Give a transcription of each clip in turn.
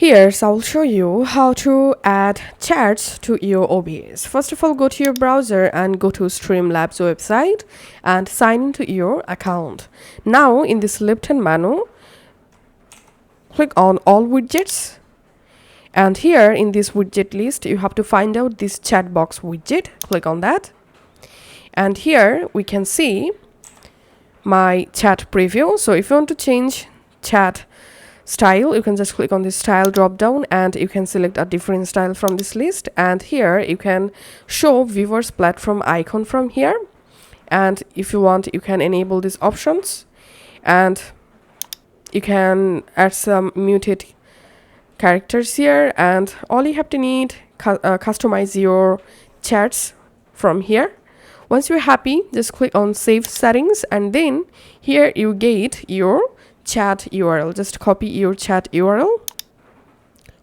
here, so I'll show you how to add chats to your OBS. First of all, go to your browser and go to Streamlabs website and sign into your account. Now, in this left-hand menu, click on All Widgets. And here in this widget list, you have to find out this chat box widget. Click on that. And here we can see my chat preview. So if you want to change chat style, you can just click on this style drop down and you can select a different style from this list. And here you can show viewers platform icon from here. And if you want, you can enable these options and you can add some muted characters here, and all you have to need customize your chats from here. Once you're happy, just click on save settings, and then here you get your chat URL. Just copy your chat URL,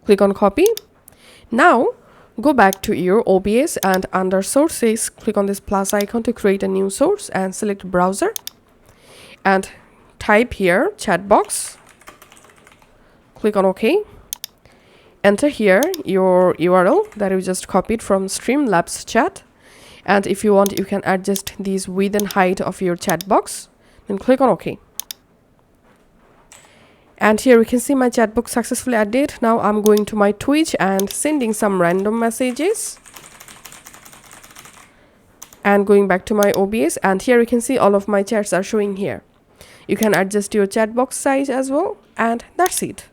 click on copy. Now go back to your OBS and under sources, click on this plus icon to create a new source and select browser and type here chat box. Click on OK. Enter here your URL that you just copied from Streamlabs chat, and if you want, you can adjust these width and height of your chat box. Then click on OK. And here we can see my chat box successfully added. Now I'm going to my Twitch and sending some random messages and going back to my OBS, and here you can see all of my chats are showing here. You can adjust your chat box size as well, and that's it.